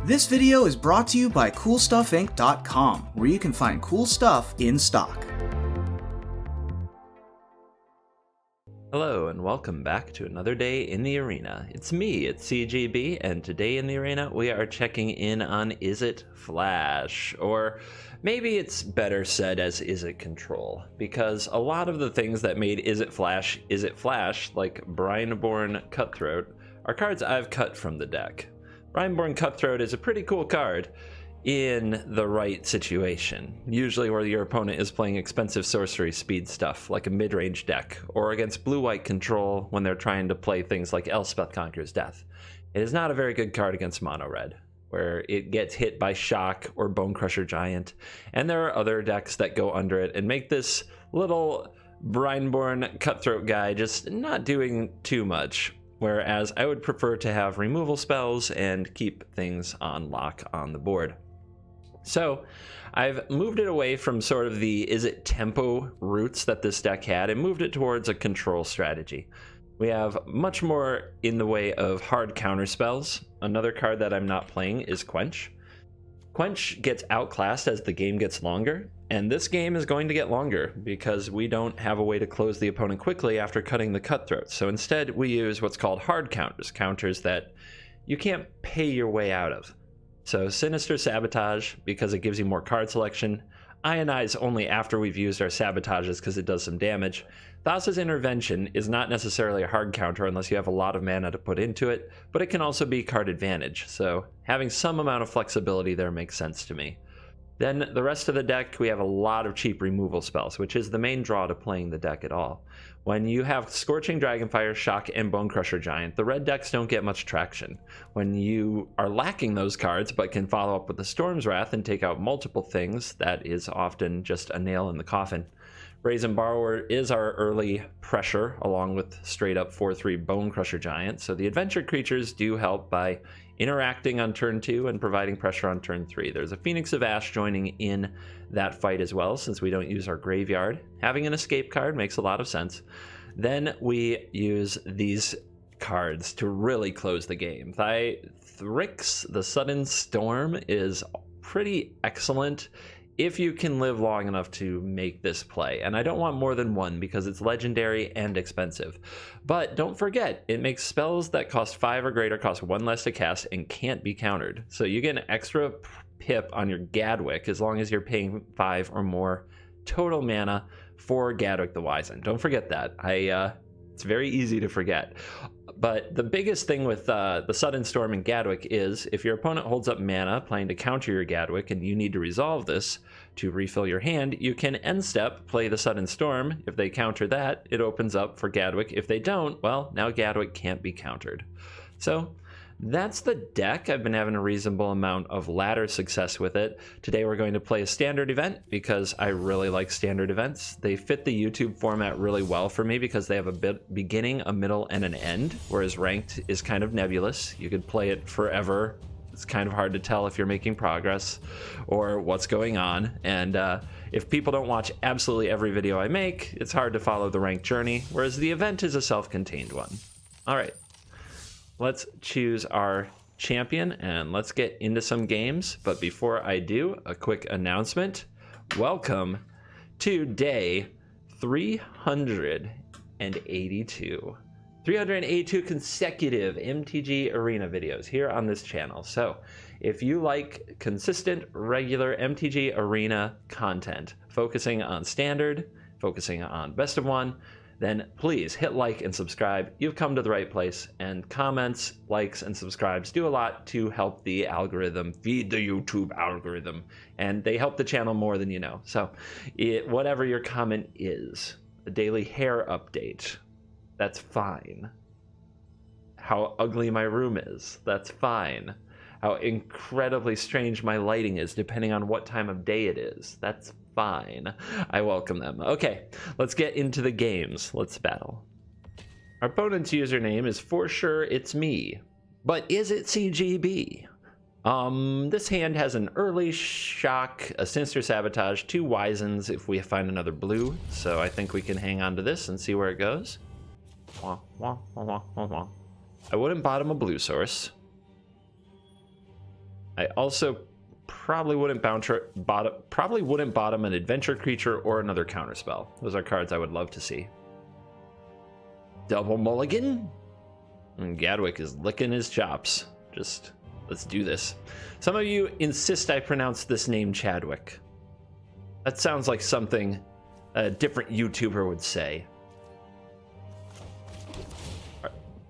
This video is brought to you by CoolStuffInc.com, where you can find cool stuff in stock. Hello and welcome back to another day in the arena. It's me, it's CGB, and today in the arena we are checking in on Izzet Flash, or maybe it's better said as Izzet Control, because a lot of the things that made Izzet Flash, like Brineborn Cutthroat, are cards I've cut from the deck. Brineborn Cutthroat is a pretty cool card in the right situation, usually where your opponent is playing expensive sorcery speed stuff like a mid-range deck, or against blue-white control when they're trying to play things like Elspeth Conquers Death. It is not a very good card against mono-red, where it gets hit by Shock or Bonecrusher Giant, and there are other decks that go under it and make this little Brineborn Cutthroat guy just not doing too much. Whereas I would prefer to have removal spells and keep things on lock on the board. So I've moved it away from sort of the Izzet tempo roots that this deck had and moved it towards a control strategy. We have much more in the way of hard counter spells. Another card that I'm not playing is Quench. Quench gets outclassed as the game gets longer, and this game is going to get longer because we don't have a way to close the opponent quickly after cutting the Cutthroat. So instead we use what's called hard counters, counters that you can't pay your way out of. So Sinister Sabotage, because it gives you more card selection. Ionize only after we've used our sabotages because it does some damage. Thassa's Intervention is not necessarily a hard counter unless you have a lot of mana to put into it, but it can also be card advantage, so having some amount of flexibility there makes sense to me. Then the rest of the deck, we have a lot of cheap removal spells, which is the main draw to playing the deck at all. When you have Scorching Dragonfire, Shock, and Bonecrusher Giant, the red decks don't get much traction. When you are lacking those cards but can follow up with the Storm's Wrath and take out multiple things, that is often just a nail in the coffin. Brazen Borrower is our early pressure, along with straight up 4/3 Bonecrusher Giant, so the adventure creatures do help by interacting on turn 2 and providing pressure on turn 3. There's a Phoenix of Ash joining in that fight as well, since we don't use our graveyard. Having an escape card makes a lot of sense. Then we use these cards to really close the game. Thrix, the Sudden Storm, is pretty excellent if you can live long enough to make this play. And I don't want more than one because it's legendary and expensive. But don't forget, it makes spells that cost 5 or greater cost 1 less to cast and can't be countered. So you get an extra pip on your Gadwick as long as you're paying 5 or more total mana for Gadwick the Wizened. Don't forget that. It's very easy to forget. But the biggest thing with the Sudden Storm and Gadwick is if your opponent holds up mana playing to counter your Gadwick and you need to resolve this to refill your hand, you can end step, play the Sudden Storm. If they counter that, it opens up for Gadwick. If they don't, well, now Gadwick can't be countered. So that's the deck. I've been having a reasonable amount of ladder success with it. Today we're going to play a standard event because I really like standard events. They fit the YouTube format really well for me because they have a beginning, a middle, and an end, whereas ranked is kind of nebulous. You could play it forever. It's kind of hard to tell if you're making progress or what's going on. And if people don't watch absolutely every video I make, it's hard to follow the ranked journey, whereas the event is a self-contained one. All right. Let's choose our champion and let's get into some games. But before I do, a quick announcement. Welcome to day 382. 382 consecutive MTG Arena videos here on this channel. So if you like consistent, regular MTG Arena content, focusing on standard, focusing on best of one, then please hit like and subscribe. You've come to the right place, and comments, likes, and subscribes do a lot to help the algorithm, feed the YouTube algorithm, and they help the channel more than you know. So whatever your comment is, a daily hair update, that's fine. How ugly my room is, that's fine. How incredibly strange my lighting is depending on what time of day it is, that's fine. I welcome them. Okay, let's get into the games. Let's battle. Our opponent's username is For Sure It's Me, but is it CGB? This hand has an early Shock, a Sinister Sabotage, 2 Wisens if we find another blue, so I think we can hang on to this and see where it goes. I wouldn't bottom a blue source. I also probably wouldn't bottom an adventure creature or another counterspell. Those are cards I would love to see. Double mulligan? And Gadwick is licking his chops. Just, let's do this. Some of you insist I pronounce this name Chadwick. That sounds like something a different YouTuber would say.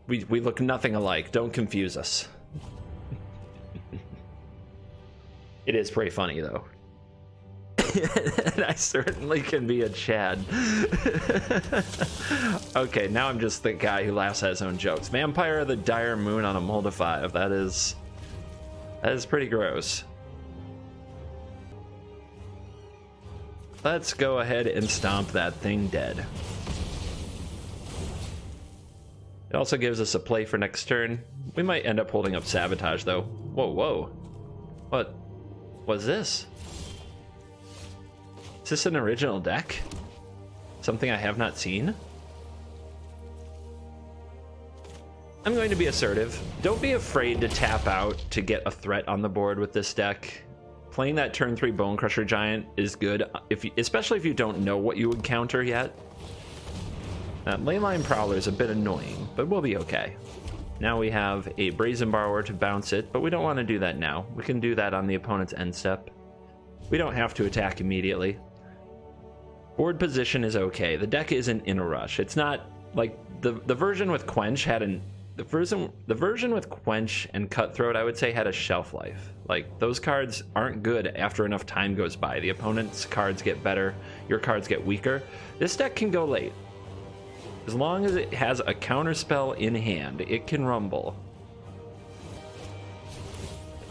We look nothing alike. Don't confuse us. It is pretty funny, though. And I certainly can be a Chad. Okay, now I'm just the guy who laughs at his own jokes. Vampire of the Dire Moon on a Mold of 5. That is pretty gross. Let's go ahead and stomp that thing dead. It also gives us a play for next turn. We might end up holding up Sabotage, though. Whoa, whoa. What was this? Is this an original deck? Something I have not seen? I'm going to be assertive. Don't be afraid to tap out to get a threat on the board with this deck. Playing that turn 3 Bone Crusher Giant is good, especially if you don't know what you would counter yet. That Leyline Prowler is a bit annoying, but we'll be okay. Now we have a Brazen Borrower to bounce it, but we don't want to do that now. We can do that on the opponent's end step. We don't have to attack immediately. Board position is okay. The deck isn't in a rush. It's not like the version with Quench had the version with Quench and Cutthroat, I would say, had a shelf life. Like, those cards aren't good after enough time goes by. The opponent's cards get better, your cards get weaker. This deck can go late. As long as it has a counterspell in hand, it can rumble.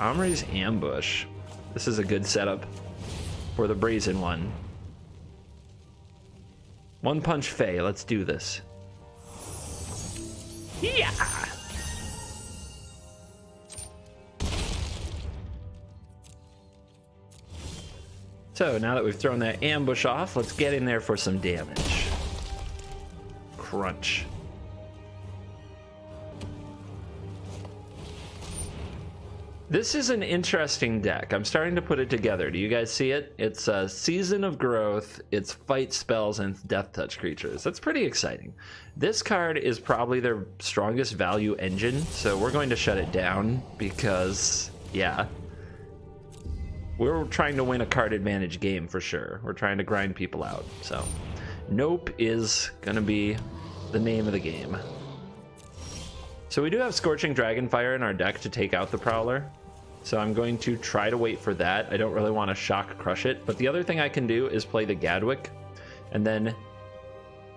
Omri's Ambush. This is a good setup for the Brazen one. One Punch Fae, let's do this. Yeah! So now that we've thrown that ambush off, let's get in there for some damage. Crunch. This is an interesting deck. I'm starting to put it together. Do you guys see it? It's a Season of Growth, it's fight spells, and death touch creatures. That's pretty exciting. This card is probably their strongest value engine, so we're going to shut it down because, yeah. We're trying to win a card advantage game for sure. We're trying to grind people out, so. Nope is gonna be the name of the game. So we do have Scorching Dragonfire in our deck to take out the Prowler. So I'm going to try to wait for that. I don't really want to Shock Crush it. But the other thing I can do is play the Gadwick. And then,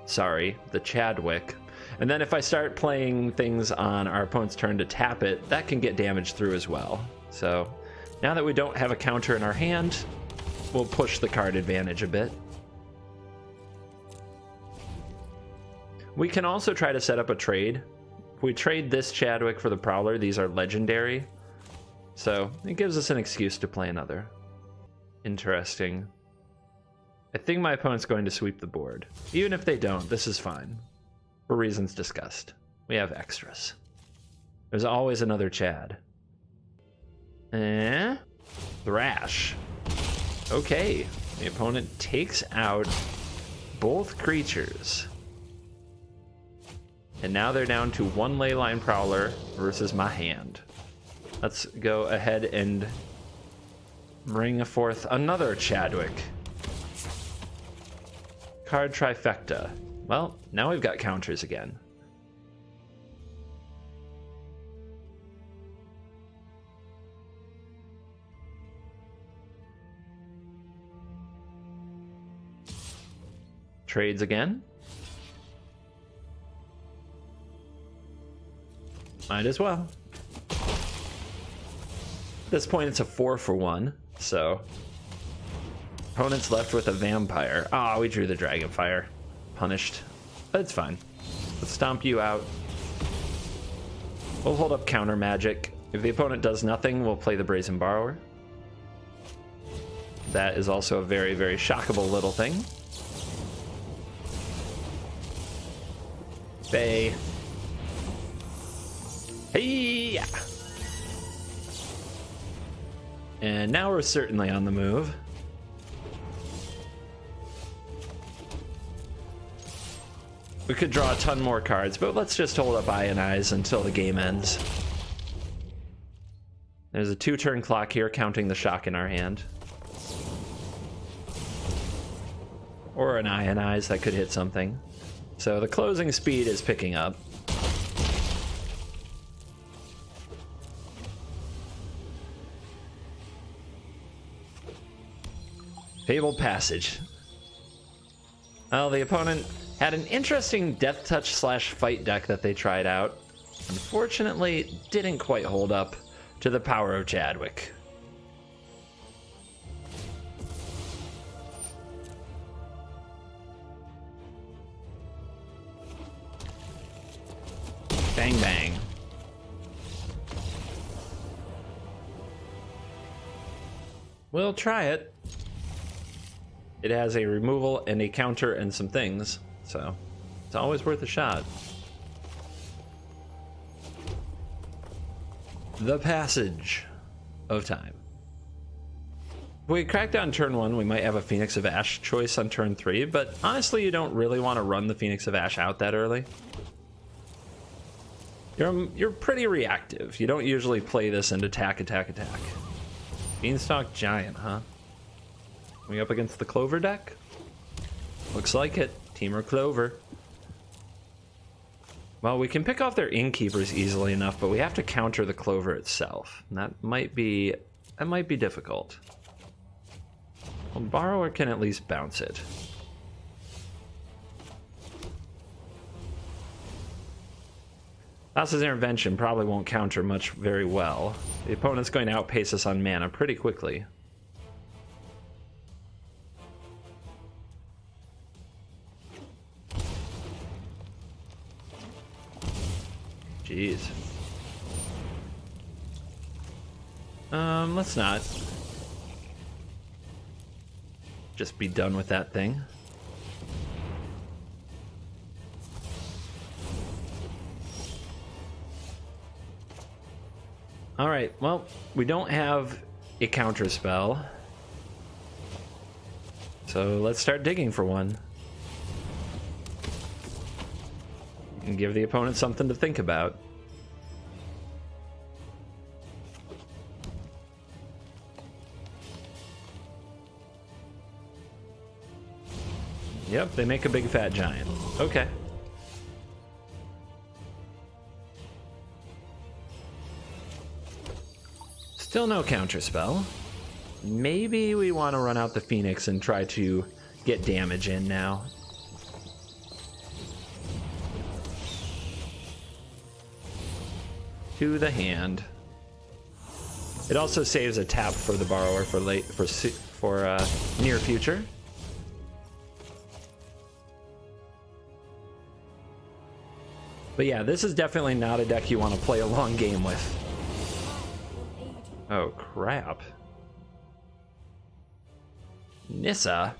sorry, the Chadwick. And then if I start playing things on our opponent's turn to tap it, that can get damage through as well. So now that we don't have a counter in our hand, we'll push the card advantage a bit. We can also try to set up a trade. If we trade this Chadwick for the Prowler, these are legendary. So it gives us an excuse to play another. Interesting. I think my opponent's going to sweep the board. Even if they don't, this is fine. For reasons discussed. We have extras. There's always another Chad. Thrash. Okay. The opponent takes out both creatures. And now they're down to one Leyline Prowler versus my hand. Let's go ahead and bring forth another Chadwick. Card trifecta. Well, now we've got counters again. Trades again. Might as well. At this point, it's a 4-for-1, so opponent's left with a vampire. Ah, we drew the Dragonfire. Punished, but it's fine. Let's stomp you out. We'll hold up counter magic. If the opponent does nothing, we'll play the Brazen Borrower. That is also a very, very shockable little thing. Bay. Hey! And now we're certainly on the move. We could draw a ton more cards, but let's just hold up Ionize until the game ends. There's a 2-turn clock here, counting the shock in our hand. Or an Ionize that could hit something. So the closing speed is picking up. Fabled Passage. Well, the opponent had an interesting Death Touch / fight deck that they tried out. Unfortunately, it didn't quite hold up to the power of Gadwick. Bang bang. We'll try it. It has a removal and a counter and some things, so it's always worth a shot. The Passage of Time. If we crack down turn 1, we might have a Phoenix of Ash choice on turn 3, but honestly, you don't really want to run the Phoenix of Ash out that early. You're pretty reactive. You don't usually play this and attack. Beanstalk Giant, huh? We up against the Clover deck? Looks like it. Temur Clover. Well, we can pick off their innkeepers easily enough, but we have to counter the Clover itself. And that might be difficult. Well, Borrower can at least bounce it. Thassa's Intervention probably won't counter much very well. The opponent's going to outpace us on mana pretty quickly. Jeez. Let's not. Just be done with that thing. Alright, well, we don't have a counter spell. So let's start digging for one. And give the opponent something to think about. Yep, they make a big fat giant. Okay. Still no counterspell. Maybe we want to run out the Phoenix and try to get damage in now. To the hand. It also saves a tap for the borrower for near future. But yeah, this is definitely not a deck you want to play a long game with. Oh, crap. Nissa?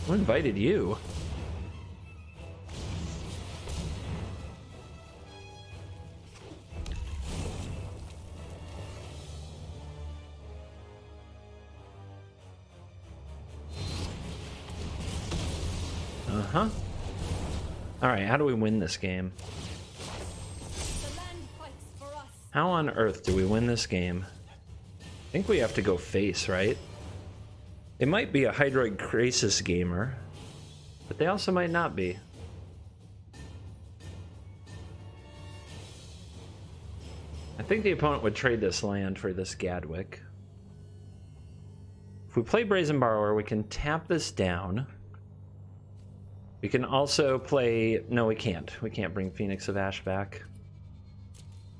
Who invited you? Uh-huh. Alright, how do we win this game? How on earth do we win this game? I think we have to go face, right? It might be a Hydroid Krasis gamer, but they also might not be. I think the opponent would trade this land for this Gadwick. If we play Brazen Borrower, we can tap this down. We can also play... No, we can't. We can't bring Phoenix of Ash back.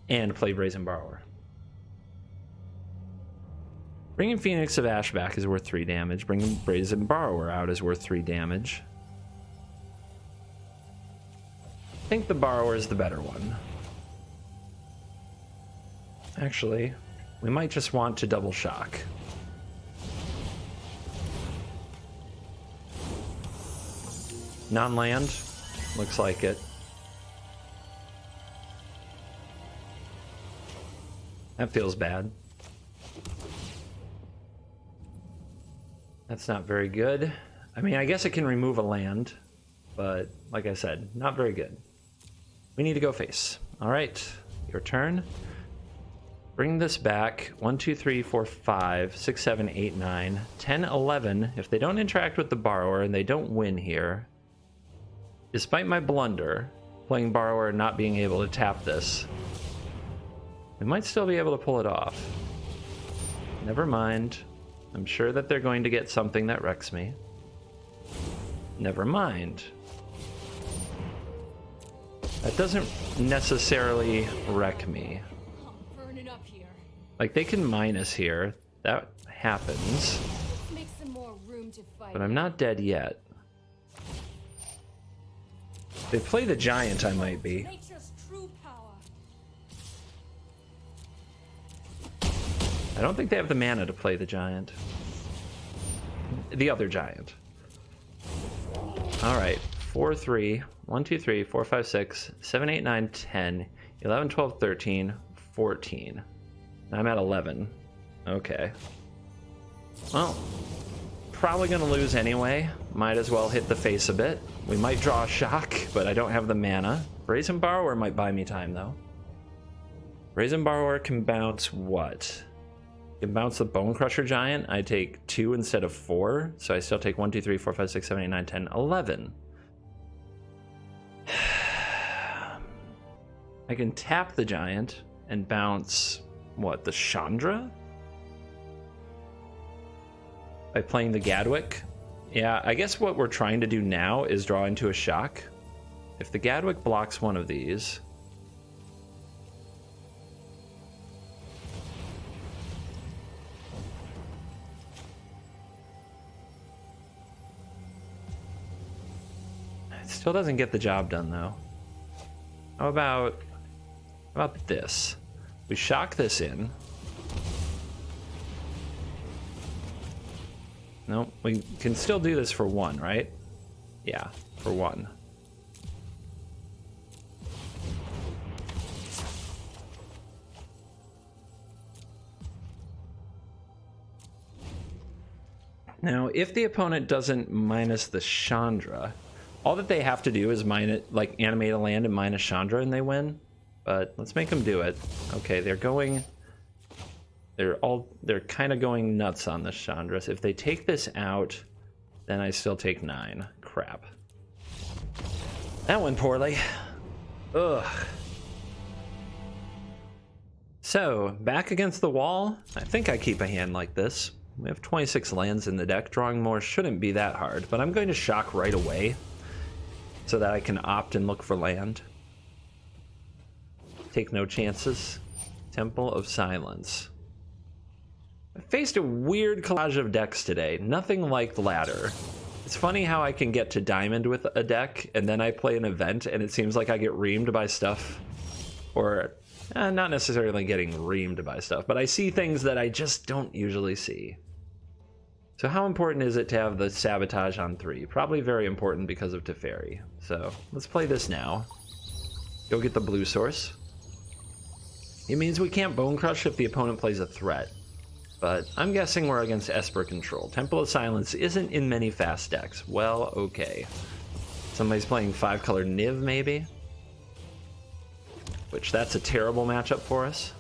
And play Brazen Borrower. Bringing Phoenix of Ash back is worth 3 damage. Bringing Brazen Borrower out is worth 3 damage. I think the Borrower is the better one. Actually, we might just want to double shock. Non-land? Looks like it. That feels bad. That's not very good. I mean, I guess it can remove a land, but like I said, not very good. We need to go face. All right, your turn. Bring this back. 1, 2, 3, 4, 5, 6, 7, 8, 9, 10, 11. If they don't interact with the borrower and they don't win here, despite my blunder, playing borrower and not being able to tap this, we might still be able to pull it off. Never mind. I'm sure that they're going to get something that wrecks me. Never mind. That doesn't necessarily wreck me. Like, they can minus here. That happens. But I'm not dead yet. If they play the giant, I might be. I don't think they have the mana to play the giant. The other giant. Alright. 4, 3. 1, 2, 3, 4, 5, 6, 7, 8, 9, 10, 11, 12, 13, 14. I'm at 11. Okay. Well, probably gonna lose anyway. Might as well hit the face a bit. We might draw a shock, but I don't have the mana. Brazen Borrower might buy me time, though. Brazen Borrower can bounce what? Can bounce the Bone Crusher Giant. I take 2 instead of 4, so I still take 1, 2, 3, 4, 5, 6, 7, 8, 9, 10, 11. I can tap the giant and bounce, what, the Chandra? By playing the Gadwick? Yeah, I guess what we're trying to do now is draw into a shock. If the Gadwick blocks one of these... It still doesn't get the job done, though. How about this? We shock this in. No, we can still do this for 1, right? Yeah, for 1. Now, if the opponent doesn't minus the Chandra, all that they have to do is like animate a land and minus Chandra and they win. But let's make them do it. Okay, they're kind of going nuts on this Chandra. So if they take this out, then I still take 9. Crap. That went poorly. Ugh. So, back against the wall. I think I keep a hand like this. We have 26 lands in the deck. Drawing more shouldn't be that hard, but I'm going to shock right away so that I can opt and look for land. Take no chances. Temple of Silence. I faced a weird collage of decks today. Nothing like the ladder. It's funny how I can get to diamond with a deck, and then I play an event, and it seems like I get reamed by stuff. Or, not necessarily getting reamed by stuff, but I see things that I just don't usually see. So how important is it to have the Sabotage on 3? Probably very important because of Teferi. So, let's play this now. Go get the blue source. It means we can't Bone Crush if the opponent plays a threat. But I'm guessing we're against Esper control. Temple of Silence isn't in many fast decks. Well, okay. Somebody's playing 5-color Niv, maybe? Which, that's a terrible matchup for us.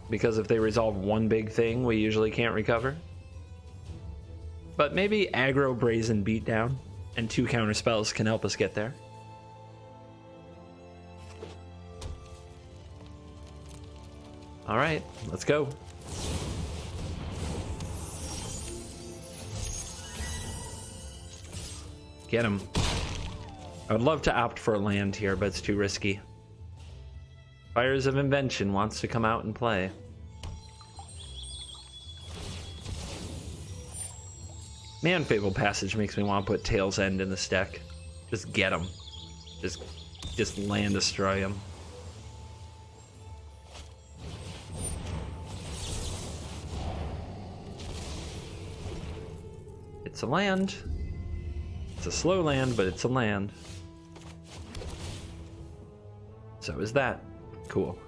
Because if they resolve one big thing, we usually can't recover. But maybe Aggro, Brazen, Beatdown, and 2 counter spells can help us get there. Alright, let's go. Get him. I would love to opt for a land here, but it's too risky. Fires of Invention wants to come out and play. Man, Fable Passage makes me want to put Tail's End in this deck. Just get him. Just land destroy him. It's a land. It's a slow land, but it's a land. So is that. Cool.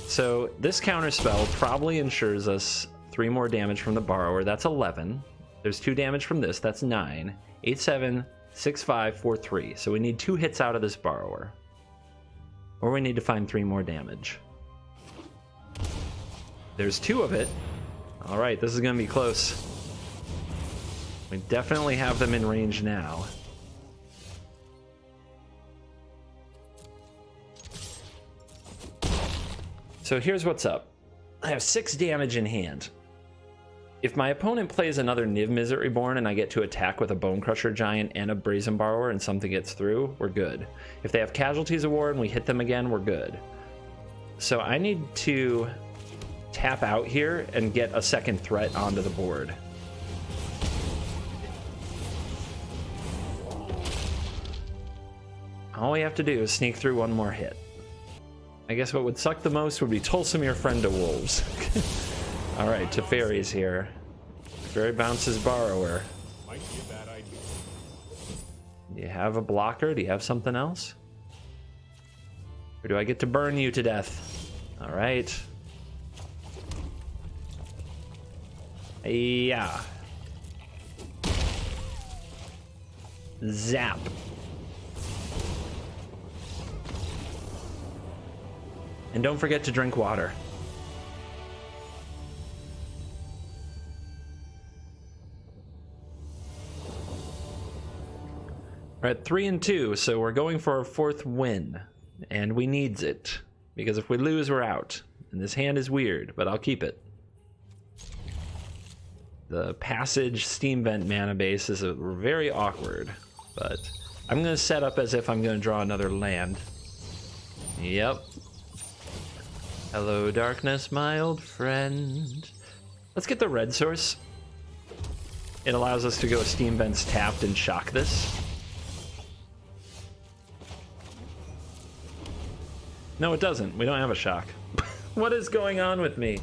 So this counter spell probably ensures us 3 more damage from the borrower. That's 11. There's 2 damage from this. That's 9. 8, 7, 6, 5, 4, 3. So we need 2 hits out of this borrower. Or we need to find 3 more damage. There's 2 of it. All right, this is going to be close. We definitely have them in range now. So here's what's up. I have 6 damage in hand. If my opponent plays another Niv Mizzet Reborn and I get to attack with a Bone Crusher Giant and a Brazen Borrower and something gets through, we're good. If they have Casualties of War and we hit them again, we're good. So I need to tap out here and get a second threat onto the board. All we have to do is sneak through 1 more hit. I guess what would suck the most would be Tolsim your friend to wolves. Alright, Teferi's here. Teferi bounces Borrower. Might be a bad idea. Do you have a blocker? Do you have something else? Or do I get to burn you to death? Alright. Yeah. Zap. And don't forget to drink water. We're at 3 and 2, so we're going for a 4th win. And we needs it. Because if we lose, we're out. And this hand is weird, but I'll keep it. The Passage Steam Vent mana base is very awkward. But I'm going to set up as if I'm going to draw another land. Yep. Hello, darkness, my old friend. Let's get the red source. It allows us to go Steam Vents tapped and shock this. No, it doesn't. We don't have a shock. What is going on with me?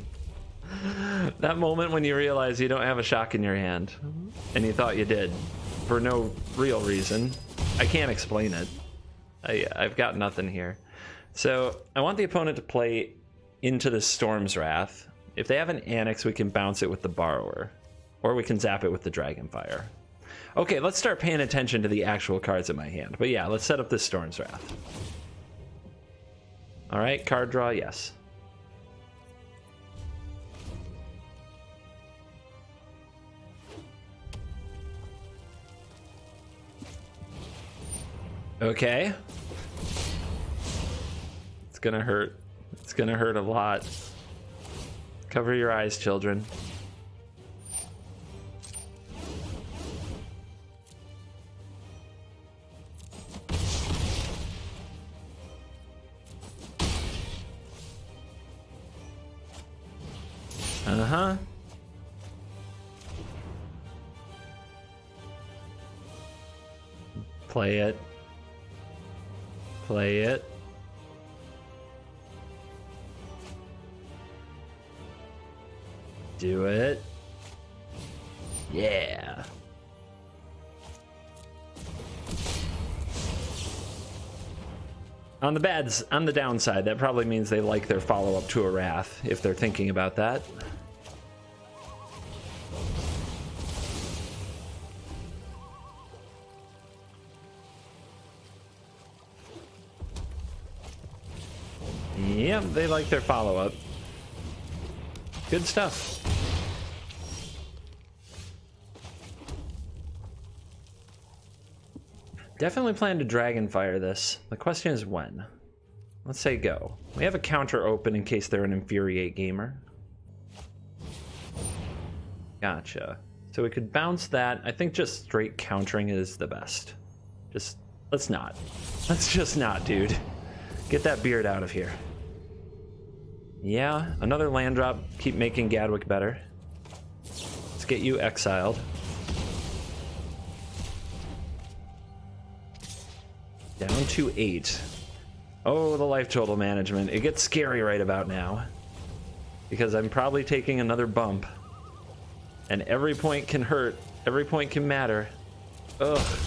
That moment when you realize you don't have a shock in your hand, and you thought you did, for no real reason. I can't explain it. I've got nothing here. So I want the opponent to play into the Storm's Wrath. If they have an Annex, we can bounce it with the Borrower, or we can zap it with the Dragonfire. Okay, let's start paying attention to the actual cards in my hand. But yeah, let's set up this Storm's Wrath. All right, card draw, yes. Okay. It's gonna hurt. It's gonna hurt a lot. Cover your eyes, children. Uh-huh. Play it. Play it. Do it. Yeah. On the downside, that probably means they like their follow-up to a Wrath, if they're thinking about that. Yep, they like their follow-up. Good stuff. Definitely plan to Dragonfire this. The question is when. Let's say go. We have a counter open in case they're an Infuriate gamer. Gotcha. So we could bounce that. I think just straight countering is the best. Just, let's not. Let's just not, dude. Get that beard out of here. Yeah, another land drop. Keep making Gadwick better. Let's get you exiled. Down to 8. Oh, the life total management. It gets scary right about now. Because I'm probably taking another bump. And every point can hurt. Every point can matter. Ugh.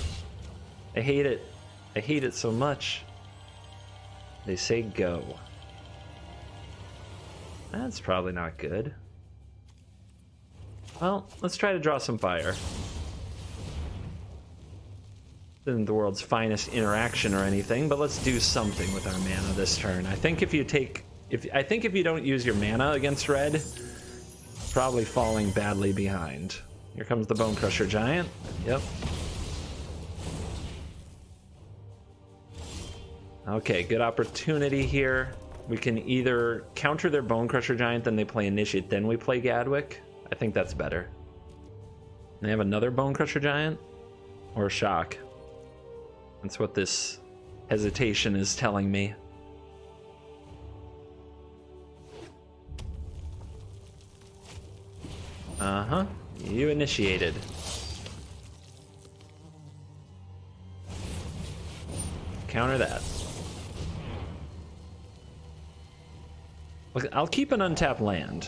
I hate it. I hate it so much. They say go. That's probably not good. Well, let's try to draw some fire. Isn't the world's finest interaction or anything, but let's do something with our mana this turn. I think if you don't use your mana against red, probably falling badly behind. Here comes the Bone Crusher Giant. Yep. Okay, good opportunity here. We can either counter their Bone Crusher Giant, then they play Initiate, then we play Gadwick. I think that's better. They have another Bone Crusher Giant? Or Shock? That's what this hesitation is telling me. Uh-huh. You initiated. Counter that. Look, I'll keep an untapped land.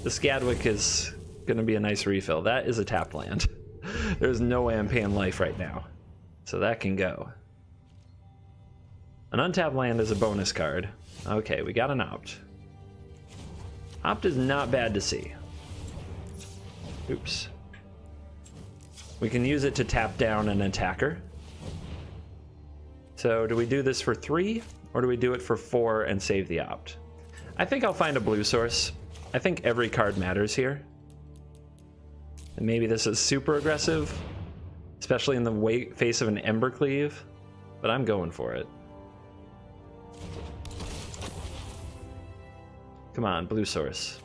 This Gadwick is gonna be a nice refill. That is a tapped land. There's no way I'm paying life right now. So that can go. An untapped land is a bonus card. Okay, we got an opt. Opt is not bad to see. Oops. We can use it to tap down an attacker. So do we do this for 3 or do we do it for 4 and save the opt? I think I'll find a blue source. I think every card matters here. And maybe this is super aggressive, especially in the face of an Embercleave, but I'm going for it. Come on, blue source.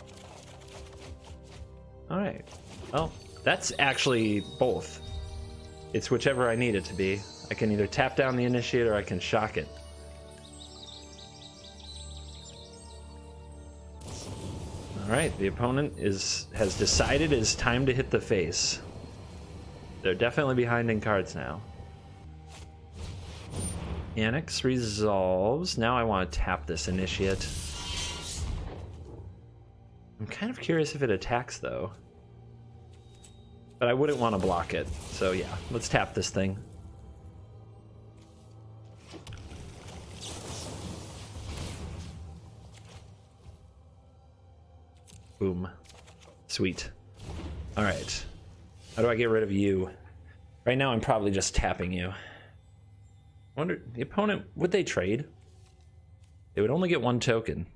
All right. Well, that's actually both. It's whichever I need it to be. I can either tap down the Initiate or I can shock it. All right, the opponent has decided it's time to hit the face. They're definitely behind in cards now. Annex resolves. Now I want to tap this Initiate. I'm kind of curious if it attacks though. But I wouldn't want to block it. So yeah, let's tap this thing. Boom. Sweet. All right. How do I get rid of you? Right now I'm probably just tapping you. I wonder, the opponent, would they trade? They would only get 1 token.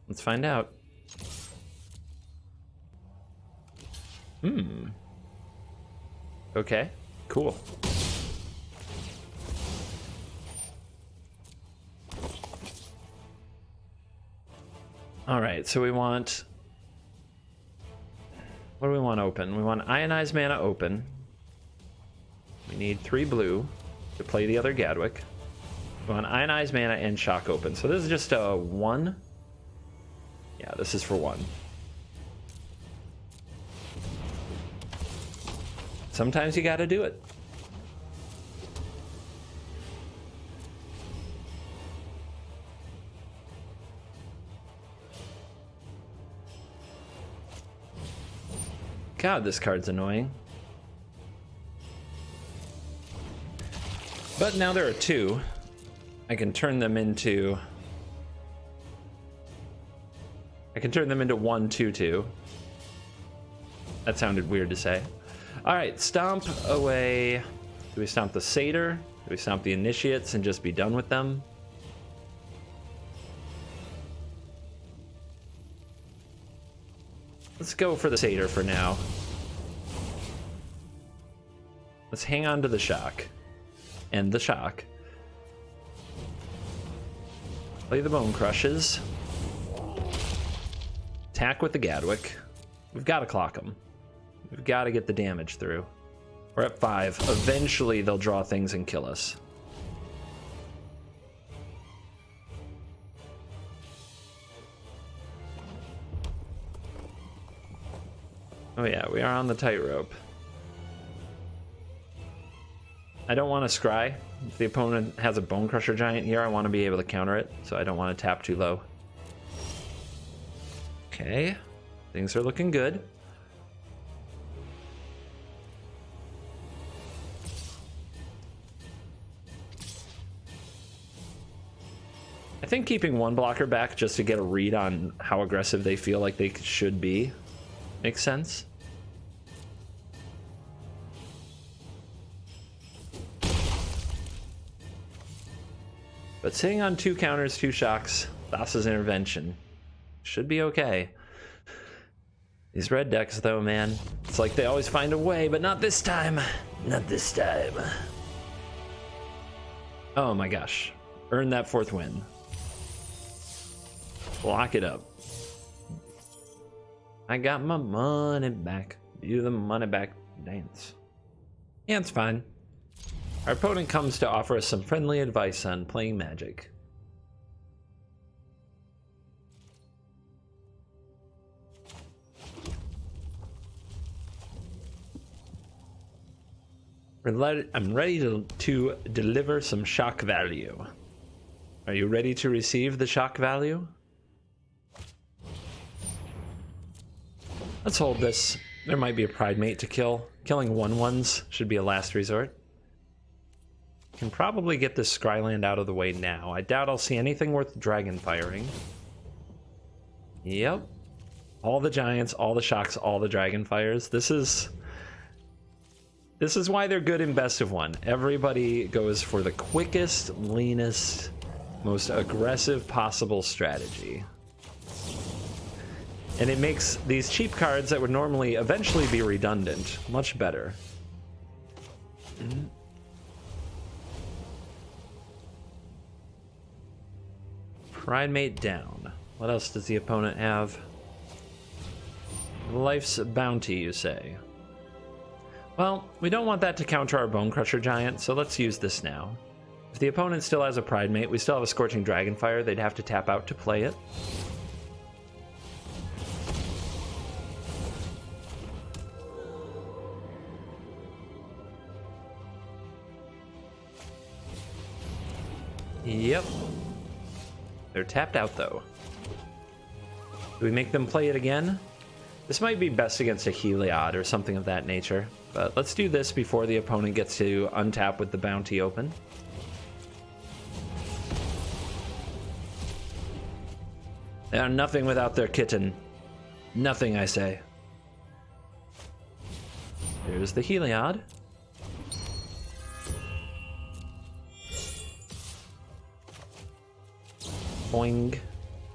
Let's find out. Okay, cool. All right, so we want... What do we want open? We want Ionized Mana open. We need 3 blue to play the other Gadwick. We want Ionized Mana and Shock open. So this is just a 1. Yeah, this is for 1. Sometimes you gotta do it. God, this card's annoying. But now there are 2. I can turn them into... I can turn them into 1/2/2. That sounded weird to say. Alright, stomp away. Do we stomp the Satyr? Do we stomp the Initiates and just be done with them? Let's go for the Satyr for now. Let's hang on to the Shock. And the Shock. Play the Bone Crushes. Attack with the Gadwick. We've got to clock them. We've got to get the damage through. We're at 5. Eventually they'll draw things and kill us. Oh yeah, we are on the tightrope. I don't want to scry. If the opponent has a Bone Crusher Giant here, I want to be able to counter it, so I don't want to tap too low. Okay, things are looking good. I think keeping one blocker back just to get a read on how aggressive they feel like they should be makes sense. But sitting on 2 counters, 2 shocks, Thassa's intervention should be okay. These red decks, though, man, it's like they always find a way, but not this time. Not this time. Oh my gosh. Earn that 4th win. Lock it up. I got my money back. Do the money back dance. Yeah, it's fine. Our opponent comes to offer us some friendly advice on playing Magic. I'm ready to deliver some shock value. Are you ready to receive the shock value? Let's hold this. There might be a Pride Mate to kill. Killing 1/1s should be a last resort. Can probably get this Scryland out of the way now. I doubt I'll see anything worth dragon firing. Yep. All the giants, all the shocks, all the dragon fires. This is why they're good in best of 1. Everybody goes for the quickest, leanest, most aggressive possible strategy. And it makes these cheap cards that would normally eventually be redundant much better. Pride Mate down. What else does the opponent have? Life's Bounty, you say? Well, we don't want that to counter our Bone Crusher Giant, so let's use this now. If the opponent still has a Pride Mate, we still have a Scorching Dragonfire. They'd have to tap out to play it. Yep. They're tapped out, though. Do we make them play it again? This might be best against a Heliod or something of that nature. But let's do this before the opponent gets to untap with the bounty open. They are nothing without their kitten. Nothing, I say. There's the Heliod. Boing.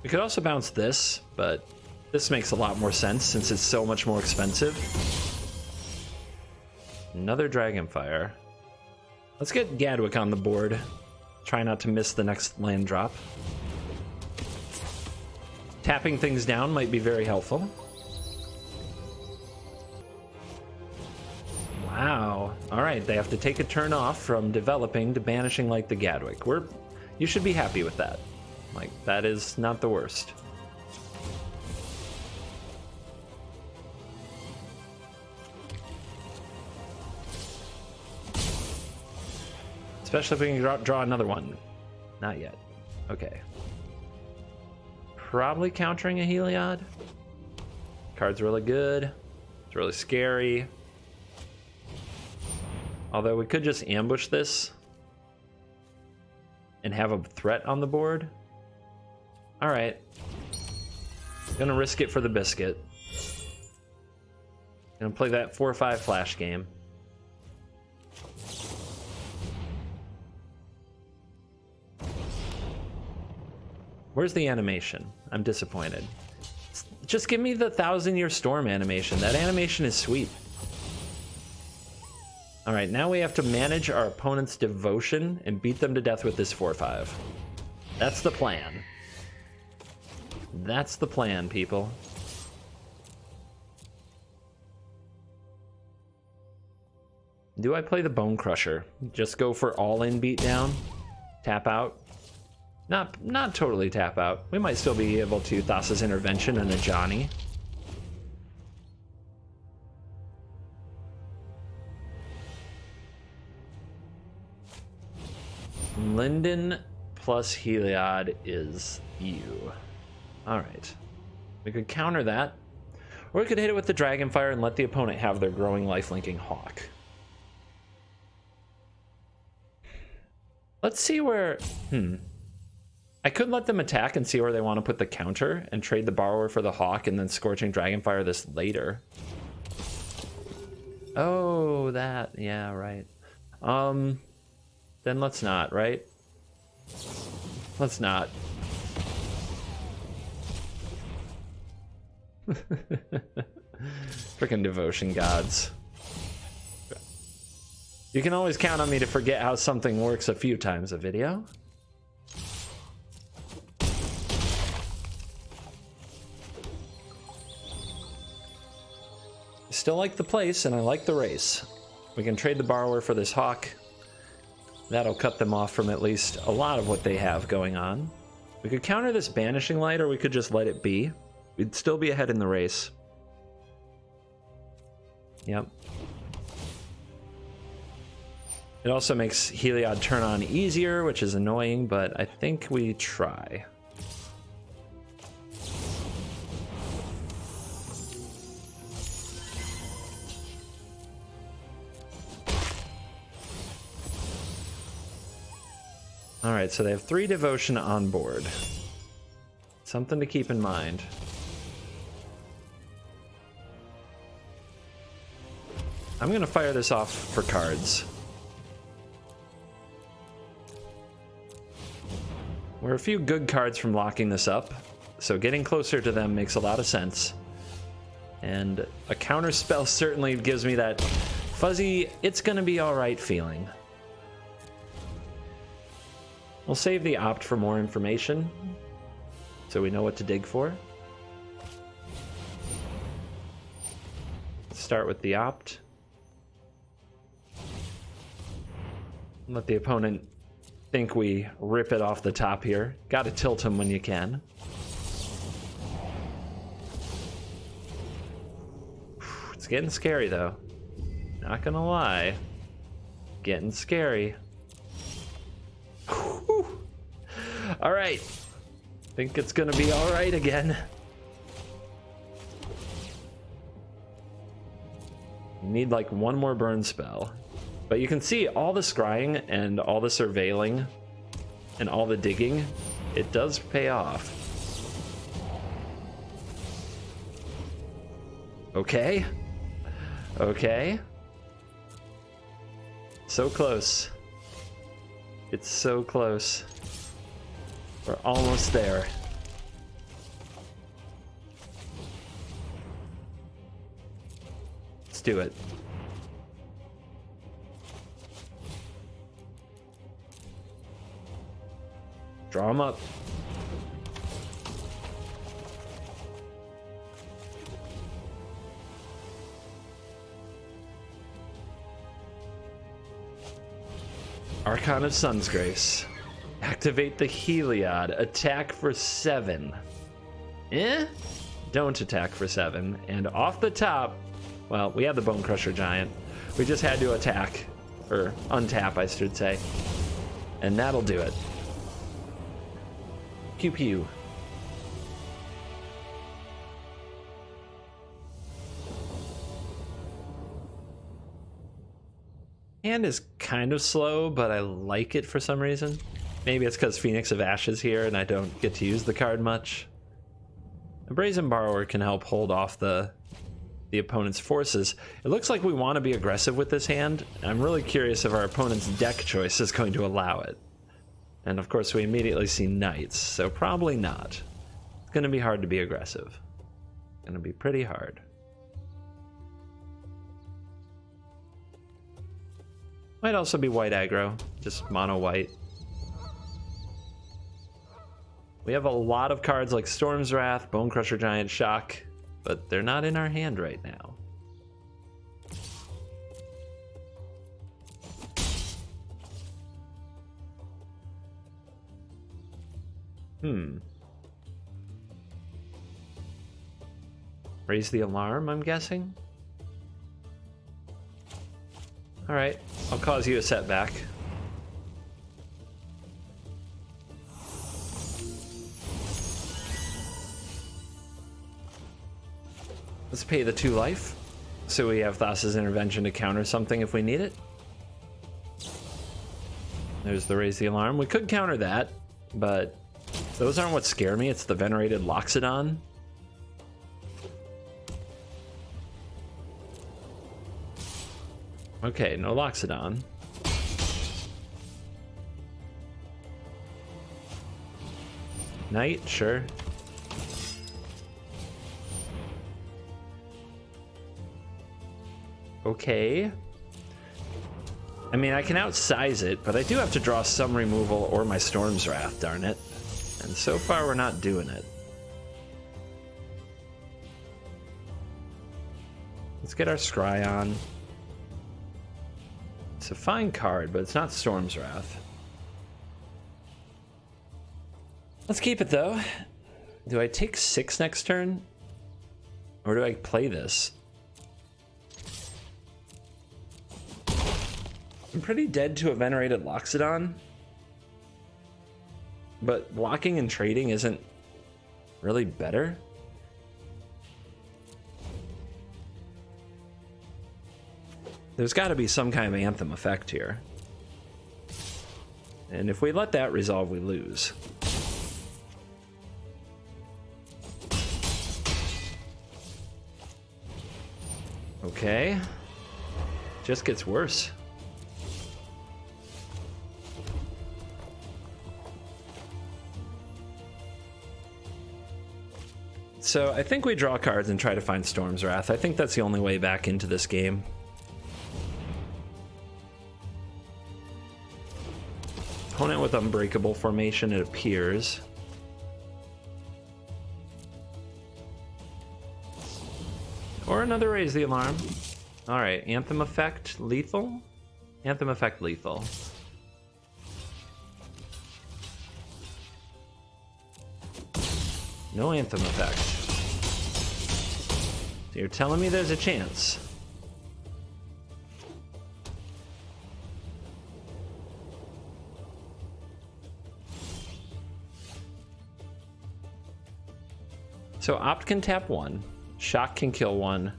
We could also bounce this, but this makes a lot more sense since it's so much more expensive. Another Dragonfire. Let's get Gadwick on the board. Try not to miss the next land drop. Tapping things down might be very helpful. Wow. Alright, they have to take a turn off from developing to banishing like the Gadwick. You should be happy with that. Like, that is not the worst. Especially if we can draw another one. Not yet. Okay. Probably countering a Heliod. Card's really good. It's really scary. Although we could just ambush this and have a threat on the board. Alright. Gonna risk it for the biscuit. Gonna play that 4-5 flash game. Where's the animation? I'm disappointed. Just give me the 1,000-Year Storm animation. That animation is sweet. Alright, now we have to manage our opponent's devotion and beat them to death with this 4-5. That's the plan. That's the plan, people. Do I play the Bone Crusher? Just go for all-in beatdown? Tap out? Not totally tap out. We might still be able to Thassa's Intervention and a Johnny. Linden plus Heliod is you. Alright. We could counter that. Or we could hit it with the Dragonfire and let the opponent have their growing life-linking Hawk. Let's see where... I could let them attack and see where they want to put the counter and trade the Borrower for the Hawk and then Scorching Dragonfire this later. Oh, that, yeah, right. Then let's not, right? Let's not. Freaking devotion gods. You can always count on me to forget how something works a few times a video. Still like the place, and I like the race. We can trade the Borrower for this Hawk. That'll cut them off from at least a lot of what they have going on. We could counter this Banishing Light, or we could just let it be. We'd still be ahead in the race. Yep. It also makes Heliod turn on easier, which is annoying, but I think we try. All right, so they have 3 devotion on board. Something to keep in mind. I'm going to fire this off for cards. We're a few good cards from locking this up, so getting closer to them makes a lot of sense. And a counter spell certainly gives me that fuzzy, it's going to be all right feeling. We'll save the opt for more information, so we know what to dig for. Let's start with the opt. Let the opponent think we rip it off the top here. Gotta tilt him when you can. It's getting scary though. Not gonna lie. Getting scary. All right. Think it's gonna be all right again. Need like one more burn spell. But you can see all the scrying and all the surveilling and all the digging, it does pay off. Okay. Okay. So close. It's so close. We're almost there. Let's do it. Draw them up. Archon of Sun's Grace. Activate the Heliod. Attack for 7. Don't attack for 7. And off the top, well, we have the Bone Crusher Giant. We just had to attack, or untap, I should say. And that'll do it. Pew pew. Hand is kind of slow, but I like it for some reason. Maybe it's because Phoenix of Ashes here and I don't get to use the card much. A Brazen Borrower can help hold off the opponent's forces. It looks like we want to be aggressive with this hand. I'm really curious if our opponent's deck choice is going to allow it. And of course we immediately see Knights, so probably not. It's going to be hard to be aggressive. It's going to be pretty hard. Might also be white aggro, just mono white. We have a lot of cards like Storm's Wrath, Bone Crusher Giant, Shock, but they're not in our hand right now. Raise the alarm, I'm guessing? Alright, I'll cause you a setback. Let's pay the 2 life, so we have Thassa's Intervention to counter something if we need it. There's the Raise the Alarm. We could counter that, but Those aren't what scare me, it's the venerated Loxodon. Okay, no Loxodon. Knight, sure. Okay. I mean, I can outsize it, but I do have to draw some removal or my Storm's Wrath, darn it. And so far, we're not doing it. Let's get our Scry on. It's a fine card, but it's not Storm's Wrath. Let's keep it, though. Do I take 6 next turn? Or do I play this? I'm pretty dead to a venerated Loxodon. But blocking and trading isn't really better. There's got to be some kind of Anthem effect here. And if we let that resolve, we lose. Okay. Just gets worse. So I think we draw cards and try to find Storm's Wrath. I think that's the only way back into this game. Opponent with Unbreakable formation, it appears. Or another Raise the Alarm. Alright, Anthem effect, lethal? Anthem effect, lethal. No Anthem effect. So you're telling me there's a chance. So Opt can tap 1. Shock can kill 1.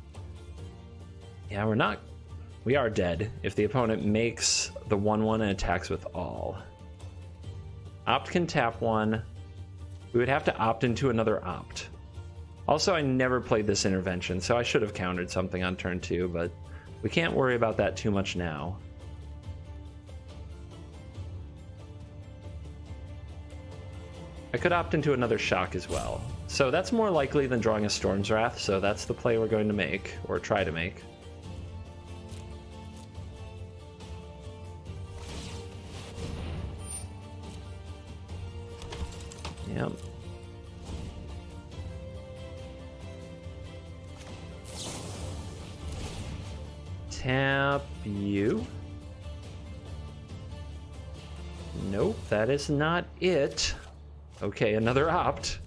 Yeah, we are dead if the opponent makes the 1/1 and attacks with all. Opt can tap 1. We would have to opt into another opt. Also, I never played this intervention, so I should have countered something on turn 2, but we can't worry about that too much now. I could opt into another shock as well. So that's more likely than drawing a Storm's Wrath, so that's the play we're going to make, or try to make. Yep. Tap you. Nope, that is not it. Okay, another opt.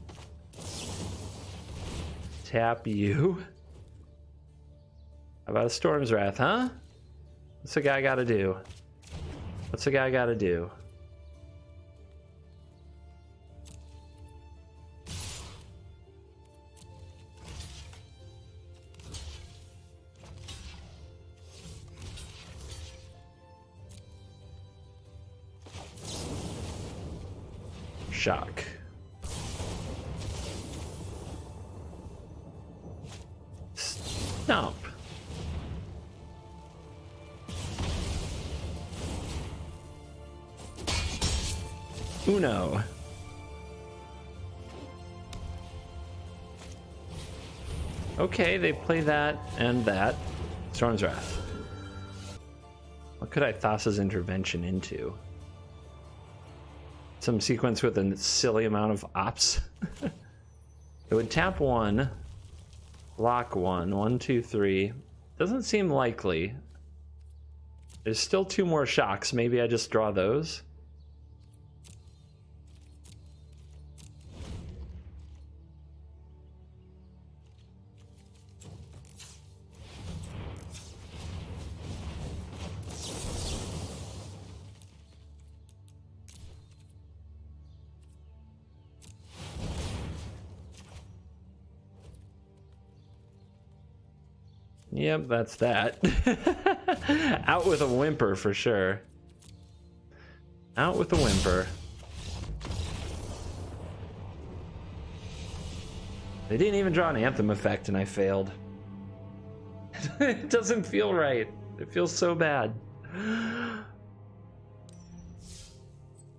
Tap you. How about a Storm's Wrath, huh? What's the guy gotta do? What's the guy gotta do? Shock. Stomp. Uno. Okay, they play that and that. Storm's Wrath. What could I Thassa's Intervention into? Some sequence with a silly amount of ops. It would tap 1, block 1, 1, 2, 3. Doesn't seem likely. There's still 2 more shocks. Maybe I just draw those. Yep, that's that. Out with a whimper for sure. Out with a whimper. They didn't even draw an Anthem effect and I failed. It doesn't feel right. It feels so bad.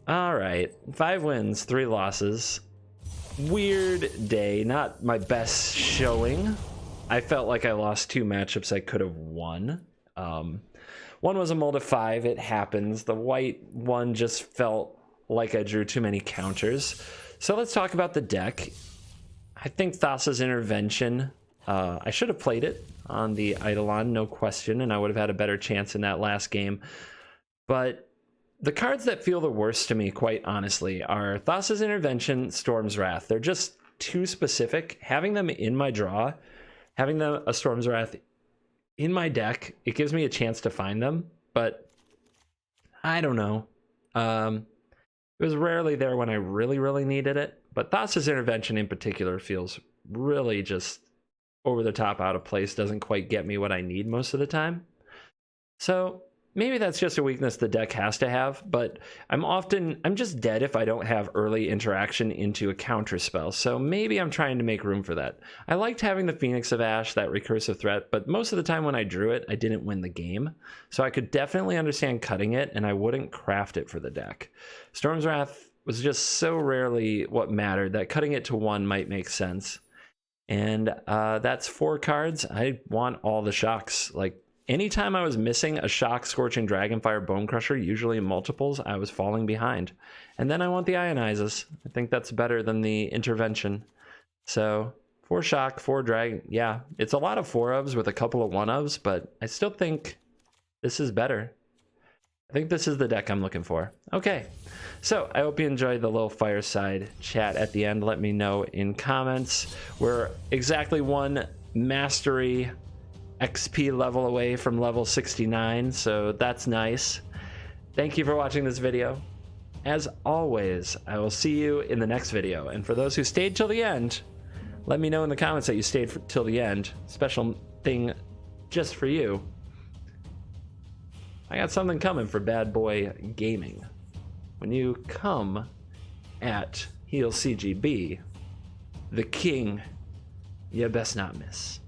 All right, 5 wins, 3 losses. Weird day, not my best showing. I felt like I lost 2 matchups I could have won. One was a mold of 5, it happens. The white one just felt like I drew too many counters. So let's talk about the deck. I think Thassa's Intervention, I should have played it on the Eidolon, no question, and I would have had a better chance in that last game. But the cards that feel the worst to me, quite honestly, are Thassa's Intervention, Storm's Wrath. They're just too specific. Having them in my draw, having a Storm's Wrath in my deck, it gives me a chance to find them, but I don't know. It was rarely there when I really, really needed it, but Thassa's Intervention in particular feels really just over the top, out of place, doesn't quite get me what I need most of the time. So maybe that's just a weakness the deck has to have, but I'm just dead if I don't have early interaction into a counter spell, so maybe I'm trying to make room for that. I liked having the Phoenix of Ash, that recursive threat, but most of the time when I drew it, I didn't win the game, so I could definitely understand cutting it, and I wouldn't craft it for the deck. Storm's Wrath was just so rarely what mattered that cutting it to 1 might make sense. And that's 4 cards. I want all the shocks. Like, anytime I was missing a Shock, Scorching Dragonfire, Bone Crusher, usually in multiples, I was falling behind. And then I want the Ionizes. I think that's better than the Intervention. So 4 Shock, 4 Dragon. Yeah, it's a lot of 4-ofs with a couple of 1-ofs, but I still think this is better. I think this is the deck I'm looking for. Okay, so I hope you enjoyed the little fireside chat at the end. Let me know in comments. We're exactly 1 mastery XP level away from level 69, so that's nice. Thank you for watching this video. As always, I will see you in the next video. And for those who stayed till the end, let me know in the comments that you stayed till the end. Special thing just for you. I got something coming for Bad Boy Gaming. When you come at Heal CGB, the king, you best not miss.